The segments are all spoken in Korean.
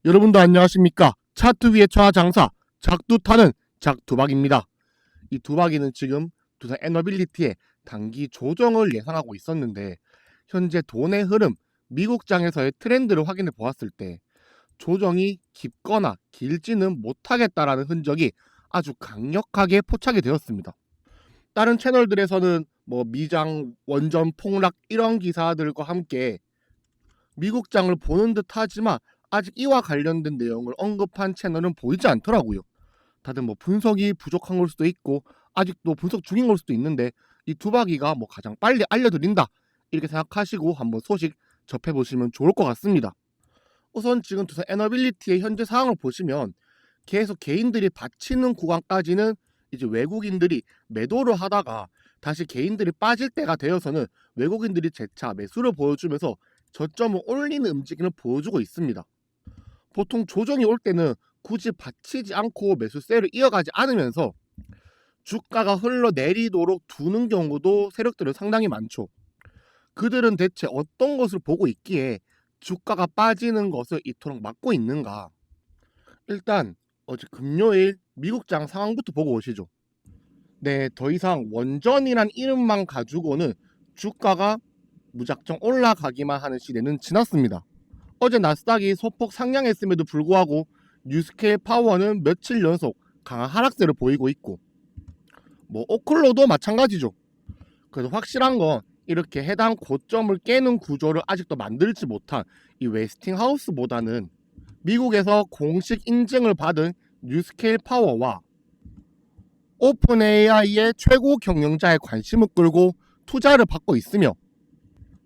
여러분도 안녕하십니까? 차트 위의 차장사 작두타는 작두박입니다. 이 두박이는 지금 두산 에너빌리티의 단기 조정을 예상하고 있었는데 현재 돈의 흐름, 미국장에서의 트렌드를 확인해 보았을 때 조정이 깊거나 길지는 못하겠다라는 흔적이 아주 강력하게 포착이 되었습니다. 다른 채널들에서는 미장, 원전 폭락 이런 기사들과 함께 미국장을 보는 듯 하지만 아직 이와 관련된 내용을 언급한 채널은 보이지 않더라고요. 다들 분석이 부족한 걸 수도 있고 아직도 분석 중인 걸 수도 있는데 이 두바기가 가장 빨리 알려드린다 이렇게 생각하시고 한번 소식 접해보시면 좋을 것 같습니다. 우선 지금 두산 에너빌리티의 현재 상황을 보시면 계속 개인들이 받치는 구간까지는 이제 외국인들이 매도를 하다가 다시 개인들이 빠질 때가 되어서는 외국인들이 재차 매수를 보여주면서 저점을 올리는 움직임을 보여주고 있습니다. 보통 조정이 올 때는 굳이 받치지 않고 매수세를 이어가지 않으면서 주가가 흘러내리도록 두는 경우도 세력들은 상당히 많죠. 그들은 대체 어떤 것을 보고 있기에 주가가 빠지는 것을 이토록 막고 있는가? 일단 어제 금요일 미국장 상황부터 보고 오시죠. 네, 더 이상 원전이란 이름만 가지고는 주가가 무작정 올라가기만 하는 시대는 지났습니다. 어제 나스닥이 소폭 상향했음에도 불구하고 뉴스케일 파워는 며칠 연속 강한 하락세를 보이고 있고 오클로도 마찬가지죠. 그래서 확실한 건 이렇게 해당 고점을 깨는 구조를 아직도 만들지 못한 이 웨스팅하우스보다는 미국에서 공식 인증을 받은 뉴스케일 파워와 오픈 AI의 최고 경영자의 관심을 끌고 투자를 받고 있으며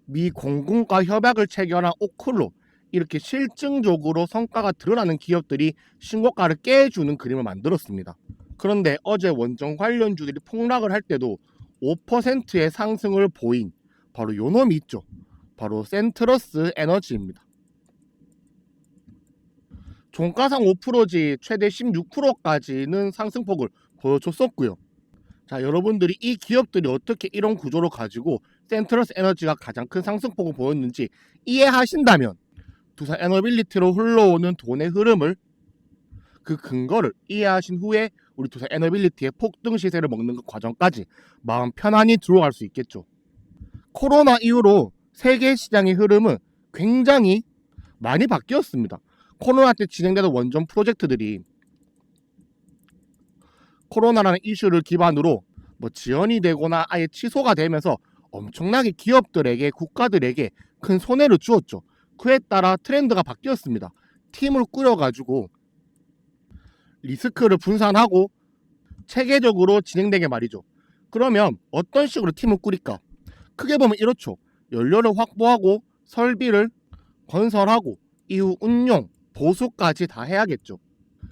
미 공군과 협약을 체결한 오클로 이렇게 실증적으로 성과가 드러나는 기업들이 신고가를 깨주는 그림을 만들었습니다. 그런데 어제 원전 관련주들이 폭락을 할 때도 5%의 상승을 보인 바로 요 놈이 있죠. 바로 센트러스 에너지입니다. 종가상 5%지 최대 16%까지는 상승폭을 보여줬었고요. 자, 여러분들이 이 기업들이 어떻게 이런 구조를 가지고 센트러스 에너지가 가장 큰 상승폭을 보였는지 이해하신다면 두산 에너빌리티로 흘러오는 돈의 흐름을 그 근거를 이해하신 후에 우리 두산 에너빌리티의 폭등 시세를 먹는 그 과정까지 마음 편안히 들어갈 수 있겠죠. 코로나 이후로 세계 시장의 흐름은 굉장히 많이 바뀌었습니다. 코로나 때 진행되던 원전 프로젝트들이 코로나라는 이슈를 기반으로 지연이 되거나 아예 취소가 되면서 엄청나게 기업들에게 국가들에게 큰 손해를 주었죠. 그에 따라 트렌드가 바뀌었습니다. 팀을 꾸려가지고 리스크를 분산하고 체계적으로 진행되게 말이죠. 그러면 어떤 식으로 팀을 꾸릴까? 크게 보면 이렇죠. 연료를 확보하고 설비를 건설하고 이후 운용, 보수까지 다 해야겠죠.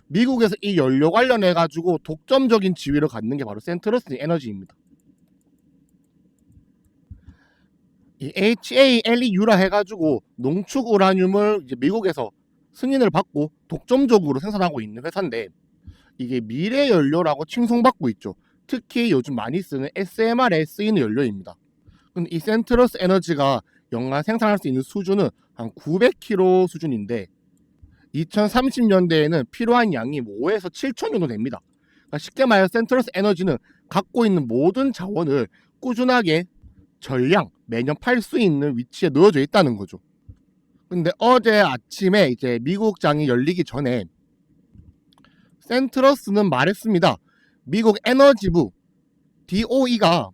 미국에서 이 연료 관련해 가지고 독점적인 지위를 갖는 게 바로 센트러스 에너지입니다. 이 HALEU라 해가지고 농축 우라늄을 이제 미국에서 승인을 받고 독점적으로 생산하고 있는 회사인데 이게 미래 연료라고 칭송받고 있죠. 특히 요즘 많이 쓰는 SMR에 쓰이는 연료입니다. 근데 이 센트러스 에너지가 연간 생산할 수 있는 수준은 한 900kg 수준인데 2030년대에는 필요한 양이 5에서 7천 정도 됩니다. 그러니까 쉽게 말해 센트러스 에너지는 갖고 있는 모든 자원을 꾸준하게 전량 매년 팔 수 있는 위치에 놓여져 있다는 거죠. 근데 어제 아침에 이제 미국장이 열리기 전에 센트러스는 말했습니다. 미국 에너지부 DOE가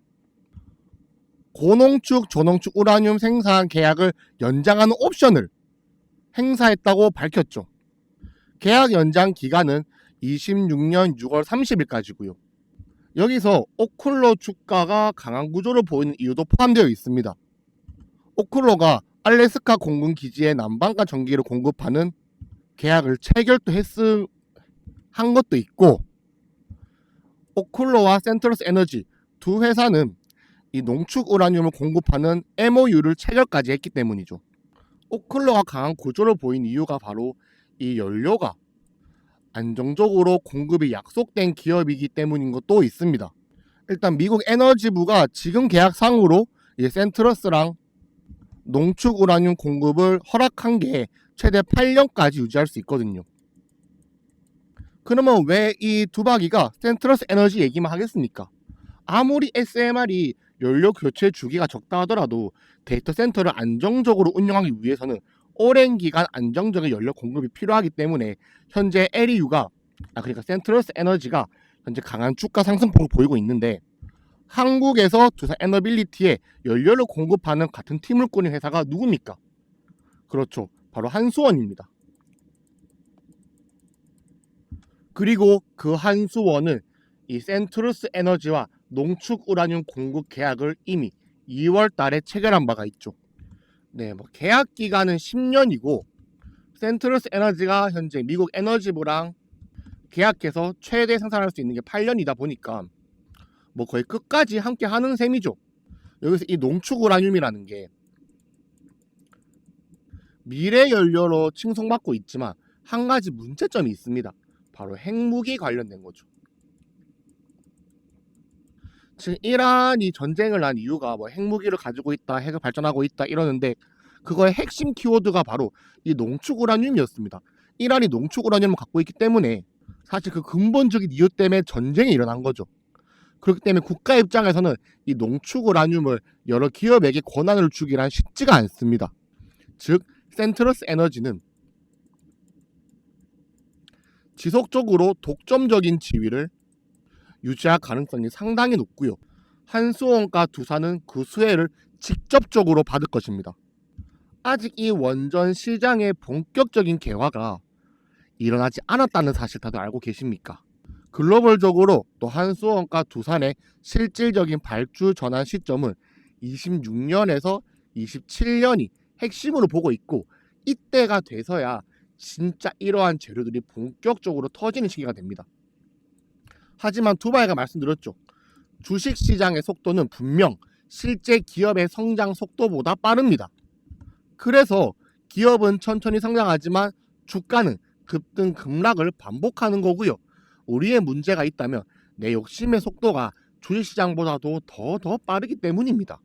고농축, 저농축 우라늄 생산 계약을 연장하는 옵션을 행사했다고 밝혔죠. 계약 연장 기간은 26년 6월 30일까지고요. 여기서 오클로 주가가 강한 구조를 보이는 이유도 포함되어 있습니다. 오클로가 알래스카 공군 기지에 난방과 전기를 공급하는 계약을 체결도 한 것도 있고 오클로와 센트러스 에너지 두 회사는 이 농축 우라늄을 공급하는 MOU를 체결까지 했기 때문이죠. 오클로가 강한 구조를 보인 이유가 바로 이 연료가 안정적으로 공급이 약속된 기업이기 때문인 것도 있습니다. 일단 미국 에너지부가 지금 계약상으로 센트러스랑 농축 우라늄 공급을 허락한 게 최대 8년까지 유지할 수 있거든요. 그러면 왜 이 두바기가 센트러스 에너지 얘기만 하겠습니까? 아무리 SMR이 연료 교체 주기가 적다 하더라도 데이터 센터를 안정적으로 운영하기 위해서는 오랜 기간 안정적인 연료 공급이 필요하기 때문에 현재 LEU가 그러니까 센트러스 에너지가 현재 강한 주가 상승폭을 보이고 있는데, 한국에서 두산 에너빌리티에 연료를 공급하는 같은 팀을 꾸린 회사가 누굽니까? 그렇죠. 바로 한수원입니다. 그리고 그 한수원은 이 센트러스 에너지와 농축 우라늄 공급 계약을 이미 2월 달에 체결한 바가 있죠. 네, 계약 기간은 10년이고 센트러스 에너지가 현재 미국 에너지부랑 계약해서 최대 생산할 수 있는 게 8년이다 보니까 거의 끝까지 함께 하는 셈이죠. 여기서 이 농축 우라늄이라는 게 미래 연료로 칭송받고 있지만 한 가지 문제점이 있습니다. 바로 핵무기 관련된 거죠. 지금 이란이 전쟁을 한 이유가 핵무기를 가지고 있다, 핵을 발전하고 있다 이러는데, 그거의 핵심 키워드가 바로 이 농축 우라늄이었습니다. 이란이 농축 우라늄을 갖고 있기 때문에 사실 그 근본적인 이유 때문에 전쟁이 일어난 거죠. 그렇기 때문에 국가 입장에서는 이 농축 우라늄을 여러 기업에게 권한을 주기란 쉽지가 않습니다. 즉 센트러스 에너지는 지속적으로 독점적인 지위를 유지할 가능성이 상당히 높고요. 한수원과 두산은 그 수혜를 직접적으로 받을 것입니다. 아직 이 원전 시장의 본격적인 개화가 일어나지 않았다는 사실 다들 알고 계십니까? 글로벌적으로 또 한수원과 두산의 실질적인 발주 전환 시점은 26년에서 27년이 핵심으로 보고 있고, 이때가 돼서야 진짜 이러한 재료들이 본격적으로 터지는 시기가 됩니다. 하지만 두바이가 말씀드렸죠. 주식시장의 속도는 분명 실제 기업의 성장 속도보다 빠릅니다. 그래서 기업은 천천히 성장하지만 주가는 급등 급락을 반복하는 거고요. 우리의 문제가 있다면 내 욕심의 속도가 주식시장보다도 더 빠르기 때문입니다.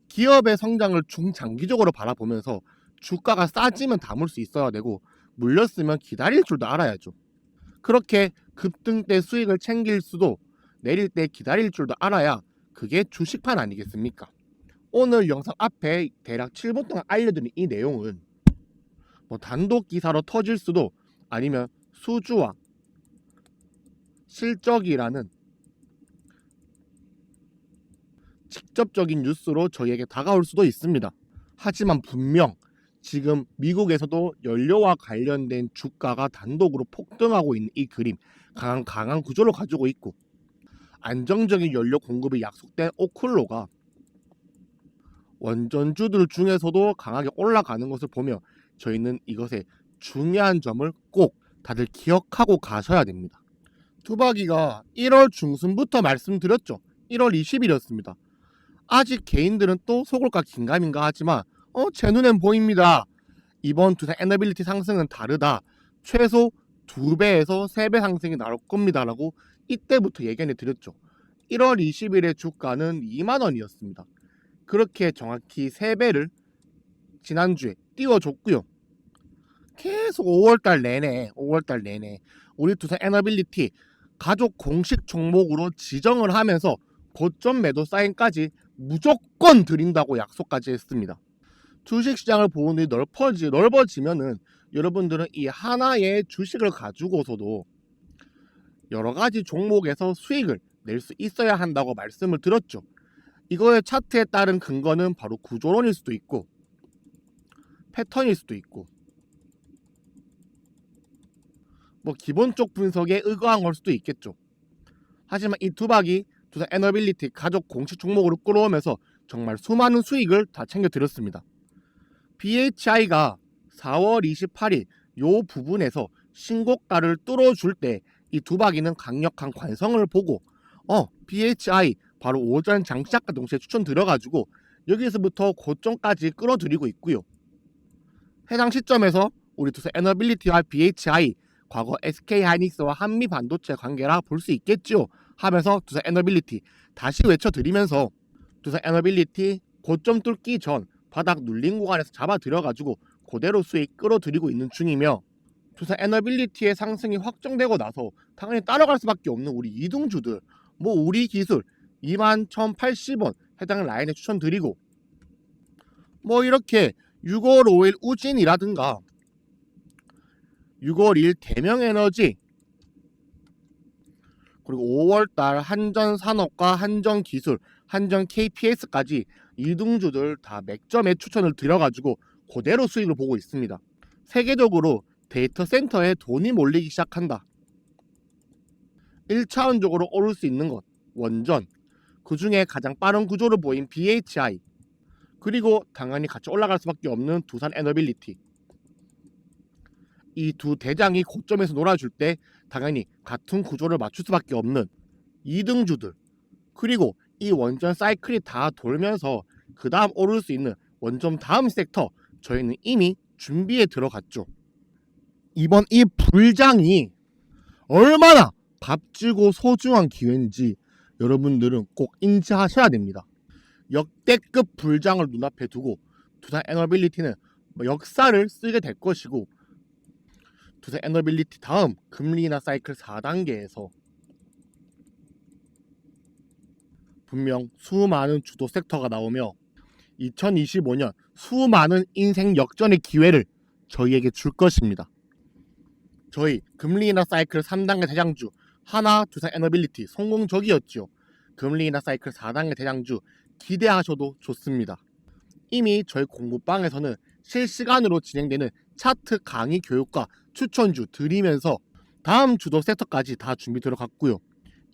기업의 성장을 중장기적으로 바라보면서 주가가 싸지면 담을 수 있어야 되고 물렸으면 기다릴 줄도 알아야죠. 그렇게 급등 때 수익을 챙길 수도 내릴 때 기다릴 줄도 알아야 그게 주식판 아니겠습니까? 오늘 영상 앞에 대략 7분 동안 알려드린 이 내용은 단독 기사로 터질 수도, 아니면 수주와 실적이라는 직접적인 뉴스로 저희에게 다가올 수도 있습니다. 하지만 분명 지금 미국에서도 연료와 관련된 주가가 단독으로 폭등하고 있는 이 그림, 강한 구조를 가지고 있고, 안정적인 연료 공급이 약속된 오클로가 원전주들 중에서도 강하게 올라가는 것을 보며 저희는 이것의 중요한 점을 꼭 다들 기억하고 가셔야 됩니다. 두바기가 1월 중순부터 말씀드렸죠. 1월 20일이었습니다. 아직 개인들은 또 속을까 긴가민가 하지만 제 눈엔 보입니다. 이번 두산 에너빌리티 상승은 다르다. 최소 2배에서 3배 상승이 나올 겁니다. 라고 이때부터 예견해 드렸죠. 1월 20일의 주가는 2만원이었습니다. 그렇게 정확히 3배를 지난주에 띄워줬고요. 계속 5월달 내내 우리 두산 에너빌리티 가족 공식 종목으로 지정을 하면서 고점 매도 사인까지 무조건 드린다고 약속까지 했습니다. 주식시장을 보는 일이 넓어지면은 여러분들은 이 하나의 주식을 가지고서도 여러 가지 종목에서 수익을 낼 수 있어야 한다고 말씀을 드렸죠. 이거의 차트에 따른 근거는 바로 구조론일 수도 있고 패턴일 수도 있고 기본적 분석에 의거한 걸 수도 있겠죠. 하지만 이 두박이 두산 에너빌리티 가족 공식 종목으로 끌어오면서 정말 수많은 수익을 다 챙겨드렸습니다. BHI가 4월 28일 요 부분에서 신고가를 뚫어줄 때 이 두박이는 강력한 관성을 보고 BHI 바로 오전 장시작과 동시에 추천 들어가지고 여기서부터 고점까지 끌어들이고 있고요. 해당 시점에서 우리 두산 에너빌리티와 BHI 과거 SK하이닉스와 한미반도체 관계라 볼 수 있겠죠 하면서 두산 에너빌리티 다시 외쳐드리면서 두산 에너빌리티 고점 뚫기 전 바닥 눌린 구간에서 잡아 들여가지고 그대로 수익 끌어들이고 있는 중이며, 두산 에너빌리티의 상승이 확정되고 나서 당연히 따라갈 수밖에 없는 우리 이등주들, 뭐 우리 기술 21,080원 해당 라인에 추천드리고, 뭐 이렇게 6월 5일 우진이라든가 6월 2일 대명에너지, 그리고 5월달 한전산업과 한전기술, 한전 KPS까지 이등주들 다 맥점에 추천을 드려가지고 그대로 수익을 보고 있습니다. 세계적으로 데이터 센터에 돈이 몰리기 시작한다. 1차원적으로 오를 수 있는 것, 원전, 그 중에 가장 빠른 구조를 보인 BHI, 그리고 당연히 같이 올라갈 수밖에 없는 두산 에너빌리티. 이 두 대장이 고점에서 놀아줄 때 당연히 같은 구조를 맞출 수밖에 없는 이등주들, 그리고 이 원전 사이클이 다 돌면서 그 다음 오를 수 있는 원전 다음 섹터, 저희는 이미 준비에 들어갔죠. 이번 이 불장이 얼마나 값지고 소중한 기회인지 여러분들은 꼭 인지하셔야 됩니다. 역대급 불장을 눈앞에 두고 두산 에너빌리티는 역사를 쓰게 될 것이고, 두산 에너빌리티 다음 금리 인하 사이클 4단계에서 분명 수많은 주도 섹터가 나오며 2025년 수많은 인생 역전의 기회를 저희에게 줄 것입니다. 저희 금리 인하 사이클 3단계 대장주 하나 두산 에너빌리티 성공적이었죠. 금리 인하 사이클 4단계 대장주 기대하셔도 좋습니다. 이미 저희 공부방에서는 실시간으로 진행되는 차트 강의 교육과 추천주 드리면서 다음 주도 섹터까지 다 준비 들어갔고요.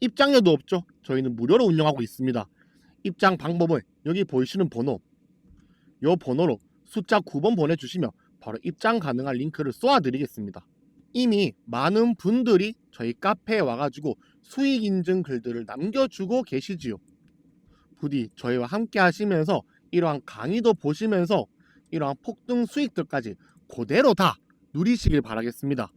입장료도 없죠. 저희는 무료로 운영하고 있습니다. 입장 방법은 여기 보이시는 번호, 이 번호로 숫자 9번 보내주시면 바로 입장 가능한 링크를 쏘아드리겠습니다. 이미 많은 분들이 저희 카페에 와가지고 수익 인증 글들을 남겨주고 계시지요. 부디 저희와 함께 하시면서 이러한 강의도 보시면서 이러한 폭등 수익들까지 그대로 다 누리시길 바라겠습니다.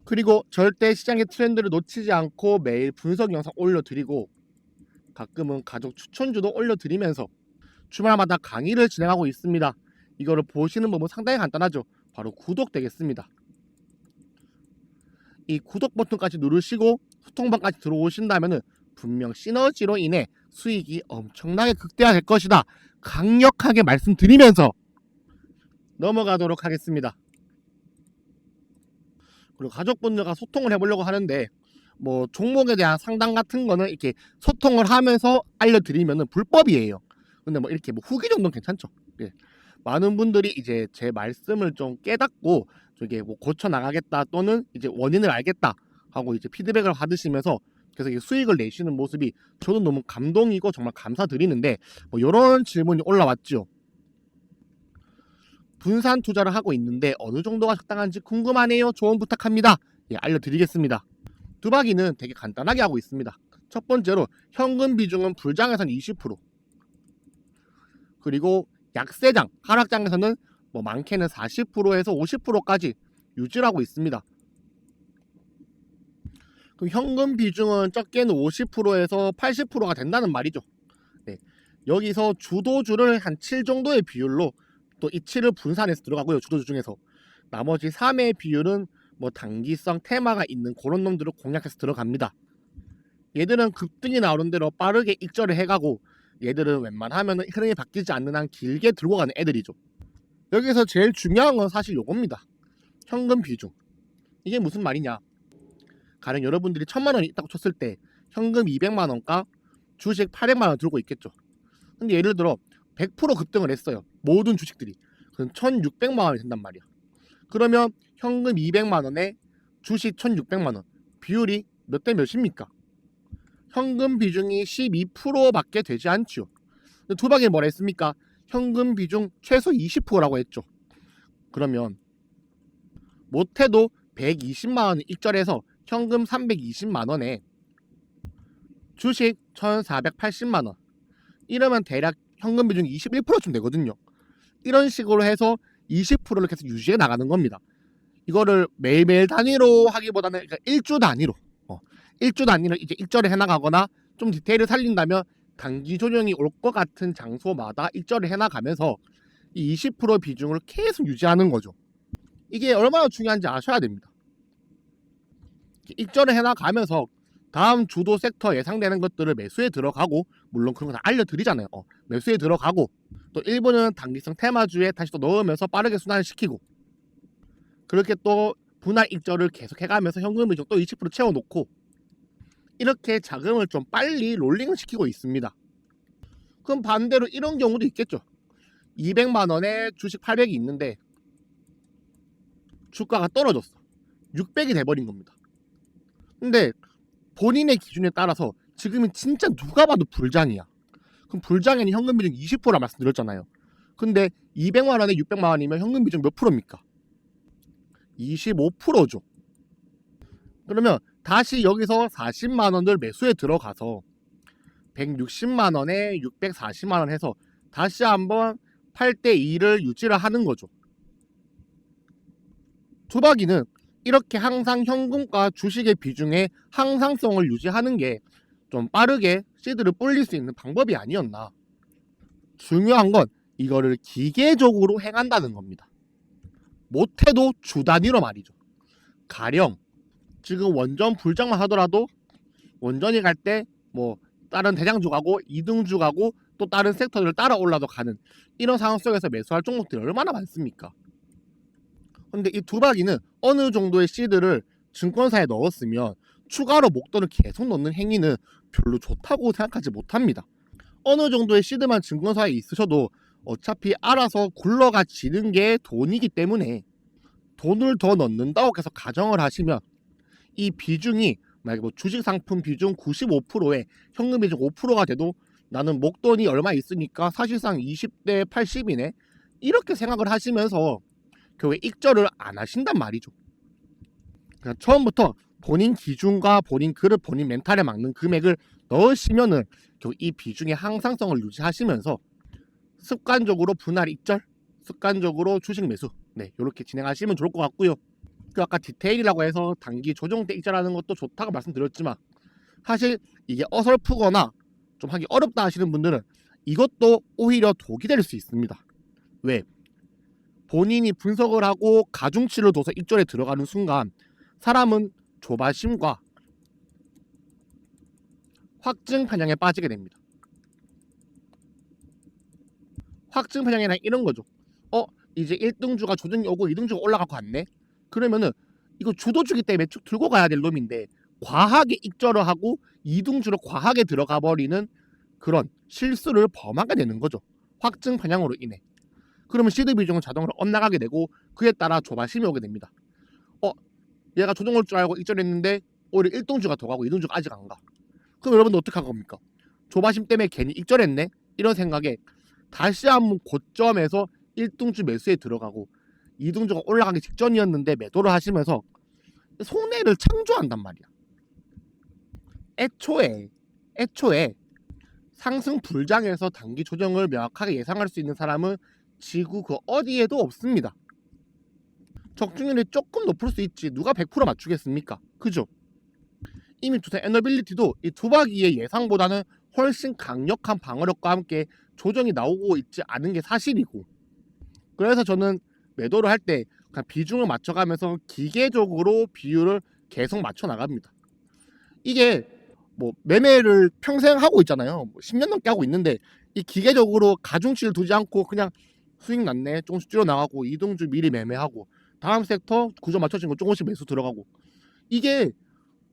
그리고 절대 시장의 트렌드를 놓치지 않고 매일 분석 영상 올려드리고 가끔은 가족 추천주도 올려드리면서 주말마다 강의를 진행하고 있습니다. 이거를 보시는 법은 상당히 간단하죠. 바로 구독 되겠습니다. 이 구독 버튼까지 누르시고 소통방까지 들어오신다면 분명 시너지로 인해 수익이 엄청나게 극대화될 것이다. 강력하게 말씀드리면서 넘어가도록 하겠습니다. 그리고 가족분들과 소통을 해보려고 하는데 뭐 종목에 대한 상담 같은 거는 이렇게 소통을 하면서 알려드리면은 불법이에요. 근데 뭐 이렇게 뭐 후기 정도는 괜찮죠. 예. 많은 분들이 이제 제 말씀을 좀 깨닫고 저게 뭐 고쳐 나가겠다 또는 이제 원인을 알겠다 하고 이제 피드백을 받으시면서 계속 수익을 내시는 모습이 저도 너무 감동이고 정말 감사드리는데, 뭐 이런 질문이 올라왔죠. 분산 투자를 하고 있는데 어느 정도가 적당한지 궁금하네요. 조언 부탁합니다. 예, 알려드리겠습니다. 두바기는 되게 간단하게 하고 있습니다. 첫 번째로 현금 비중은 불장에서는 20%, 그리고 약세장, 하락장에서는 뭐 많게는 40%에서 50%까지 유지를 하고 있습니다. 그럼 현금 비중은 적게는 50%에서 80%가 된다는 말이죠. 네. 여기서 주도주를 한 7 정도의 비율로 또 이 7을 분산해서 들어가고요. 주도주 중에서 나머지 3의 비율은 뭐 단기성 테마가 있는 그런 놈들을 공략해서 들어갑니다. 얘들은 급등이 나오는 대로 빠르게 익절을 해가고, 얘들은 웬만하면 흐름이 바뀌지 않는 한 길게 들고 가는 애들이죠. 여기서 제일 중요한 건 사실 요겁니다. 현금 비중. 이게 무슨 말이냐. 가령 여러분들이 1000만원이 있다고 쳤을 때 현금 200만원과 주식 800만원 들고 있겠죠. 근데 예를 들어 100% 급등을 했어요. 모든 주식들이. 그럼 1600만원이 된단 말이야. 그러면 현금 200만원에 주식 1600만원. 비율이 몇 대 몇입니까? 현금 비중이 12%밖에 되지 않죠. 두박이 뭐라 했습니까? 현금 비중 최소 20%라고 했죠. 그러면 못해도 120만원을 익절해서 현금 320만원에 주식 1480만원, 이러면 대략 현금 비중이 21%쯤 되거든요. 이런 식으로 해서 20%를 계속 유지해 나가는 겁니다. 이거를 매일매일 단위로 하기보다는 그러니까 일주 단위로 일주 단위로 이제 익절을 해나가거나, 좀 디테일을 살린다면 단기 조정이 올 것 같은 장소마다 익절을 해나가면서 이 20% 비중을 계속 유지하는 거죠. 이게 얼마나 중요한지 아셔야 됩니다. 익절을 해나가면서 다음 주도 섹터 예상되는 것들을 매수에 들어가고, 물론 그런 거 다 알려드리잖아요. 매수에 들어가고, 또 일부는 단기성 테마주에 다시 또 넣으면서 빠르게 순환시키고, 그렇게 또 분할 익절을 계속 해가면서 현금 비중 또 20% 채워놓고, 이렇게 자금을 좀 빨리 롤링을 시키고 있습니다. 그럼 반대로 이런 경우도 있겠죠. 200만원에 주식 800이 있는데 주가가 떨어졌어. 600이 돼버린 겁니다. 근데 본인의 기준에 따라서 지금이 진짜 누가 봐도 불장이야. 그럼 불장에는 현금 비중 20%라 말씀드렸잖아요. 근데 200만원에 600만원이면 현금 비중 몇 프로입니까? 25%죠. 그러면 다시 여기서 40만원을 매수에 들어가서 160만원에 640만원 해서 다시 한번 8대2를 유지를 하는 거죠. 투박이는 이렇게 항상 현금과 주식의 비중의 항상성을 유지하는 게 좀 빠르게 시드를 불릴 수 있는 방법이 아니었나. 중요한 건 이거를 기계적으로 행한다는 겁니다. 못해도 주 단위로 말이죠. 가령 지금 원전 불장만 하더라도 원전이 갈 때 뭐 다른 대장주 가고 2등주 가고 또 다른 섹터들을 따라 올라도 가는 이런 상황 속에서 매수할 종목들이 얼마나 많습니까? 근데 이 두박이는 어느 정도의 시드를 증권사에 넣었으면 추가로 목돈을 계속 넣는 행위는 별로 좋다고 생각하지 못합니다. 어느 정도의 시드만 증권사에 있으셔도 어차피 알아서 굴러가지는 게 돈이기 때문에 돈을 더 넣는다고 계속 가정을 하시면 이 비중이 만약에 뭐 주식 상품 비중 95%에 현금 비중 5%가 돼도 나는 목돈이 얼마 있으니까 사실상 20대 80이네 이렇게 생각을 하시면서 결국에 익절을 안 하신단 말이죠. 그냥 처음부터 본인 기준과 본인 그릇, 본인 멘탈에 맞는 금액을 넣으시면은 결국 이 비중의 항상성을 유지하시면서 습관적으로 분할 익절, 습관적으로 주식 매수, 이렇게 진행하시면 좋을 것 같고요. 그 아까 디테일이라고 해서 단기 조정 때 익절하는 것도 좋다고 말씀드렸지만 사실 이게 어설프거나 좀 하기 어렵다 하시는 분들은 이것도 오히려 독이 될 수 있습니다. 왜? 본인이 분석을 하고 가중치를 둬서 익절에 들어가는 순간 사람은 조바심과 확증 편향에 빠지게 됩니다. 확증 편향이란 이런 거죠. 이제 1등주가 조정이 오고 2등주가 올라갈 것 같네. 그러면은 이거 주도주기 때문에 쭉 들고 가야 될 놈인데 과하게 익절을 하고 2등주로 과하게 들어가 버리는 그런 실수를 범하게 되는 거죠. 확증 편향으로 인해. 그러면 시드 비중은 자동으로 엇나가게 되고 그에 따라 조바심이 오게 됩니다. 얘가 조정 올 줄 알고 익절했는데 오히려 1등주가 더 가고 2등주가 아직 안 가. 그럼 여러분들 어떻게 할 겁니까? 조바심 때문에 괜히 익절했네? 이런 생각에 다시 한번 고점에서 1등주 매수에 들어가고 2등주가 올라가기 직전이었는데 매도를 하시면서 손해를 창조한단 말이야. 애초에 상승 불장에서 단기 조정을 명확하게 예상할 수 있는 사람은 지구 그 어디에도 없습니다. 적중률이 조금 높을 수 있지 누가 100% 맞추겠습니까? 그죠? 이미 두산 에너빌리티도 이 두바기의 예상보다는 훨씬 강력한 방어력과 함께 조정이 나오고 있지 않은 게 사실이고, 그래서 저는 매도를 할 때 비중을 맞춰가면서 기계적으로 비율을 계속 맞춰 나갑니다. 이게 뭐 매매를 평생 하고 있잖아요. 10년 넘게 하고 있는데 이 기계적으로 가중치를 두지 않고 그냥 수익 났네 조금씩 줄여 나가고 2등주 미리 매매하고 다음 섹터 구조 맞춰진 거 조금씩 매수 들어가고, 이게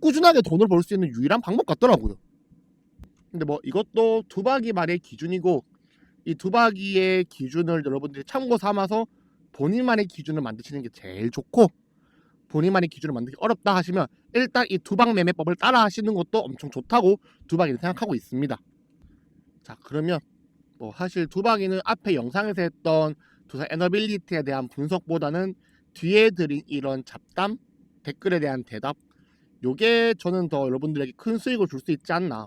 꾸준하게 돈을 벌 수 있는 유일한 방법 같더라고요. 근데 뭐 이것도 두바기만의 기준이고 이 두바기의 기준을 여러분들이 참고 삼아서 본인만의 기준을 만드시는 게 제일 좋고, 본인만의 기준을 만들기 어렵다 하시면 일단 이 두박 매매법을 따라 하시는 것도 엄청 좋다고 두바기는 생각하고 있습니다. 자, 그러면 뭐 사실 두바기는 앞에 영상에서 했던 두산 에너빌리티에 대한 분석보다는 뒤에 드린 이런 잡담, 댓글에 대한 대답, 요게 저는 더 여러분들에게 큰 수익을 줄 수 있지 않나.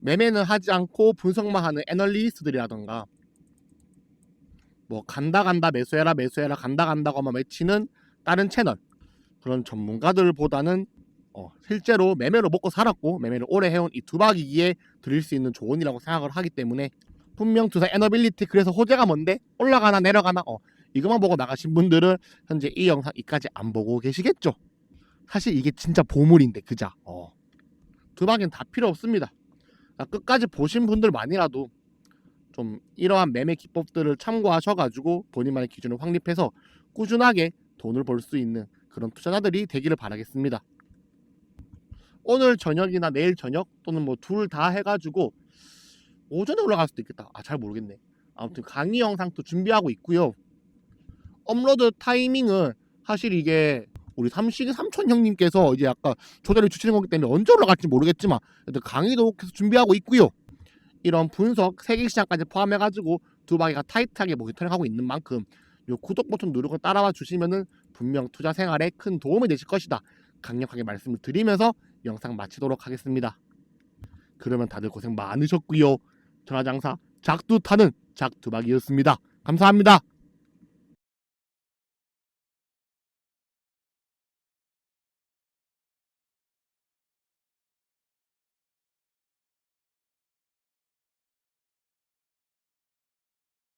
매매는 하지 않고 분석만 하는 애널리스트들이라던가 뭐 간다 매수해라 간다고만 외치는 다른 채널, 그런 전문가들보다는 실제로 매매로 먹고 살았고 매매를 오래 해온 이 두박이기에 드릴 수 있는 조언이라고 생각을 하기 때문에 분명 투자 에너빌리티 그래서 호재가 뭔데? 올라가나 내려가나? 이것만 보고 나가신 분들은 현재 이 영상 이까지 안 보고 계시겠죠? 사실 이게 진짜 보물인데 그자. 두박이는 다 필요 없습니다. 끝까지 보신 분들만이라도 좀 이러한 매매 기법들을 참고하셔가지고 본인만의 기준을 확립해서 꾸준하게 돈을 벌 수 있는 그런 투자자들이 되기를 바라겠습니다. 오늘 저녁이나 내일 저녁 또는 뭐 둘 다 해가지고 오전에 올라갈 수도 있겠다. 잘 모르겠네. 아무튼 강의 영상도 준비하고 있고요. 업로드 타이밍은 사실 이게 우리 삼식이 삼촌 형님께서 이제 아까 조절을 주시는 거기 때문에 언제 올라갈지 모르겠지만 강의도 계속 준비하고 있고요. 이런 분석, 세계시장까지 포함해가지고 두박이가 타이트하게 모니터링하고 있는 만큼 요 구독 버튼 누르고 따라와 주시면은 분명 투자 생활에 큰 도움이 되실 것이다. 강력하게 말씀을 드리면서 영상 마치도록 하겠습니다. 그러면 다들 고생 많으셨고요. 전화장사 작두 타는 작두박이었습니다. 감사합니다.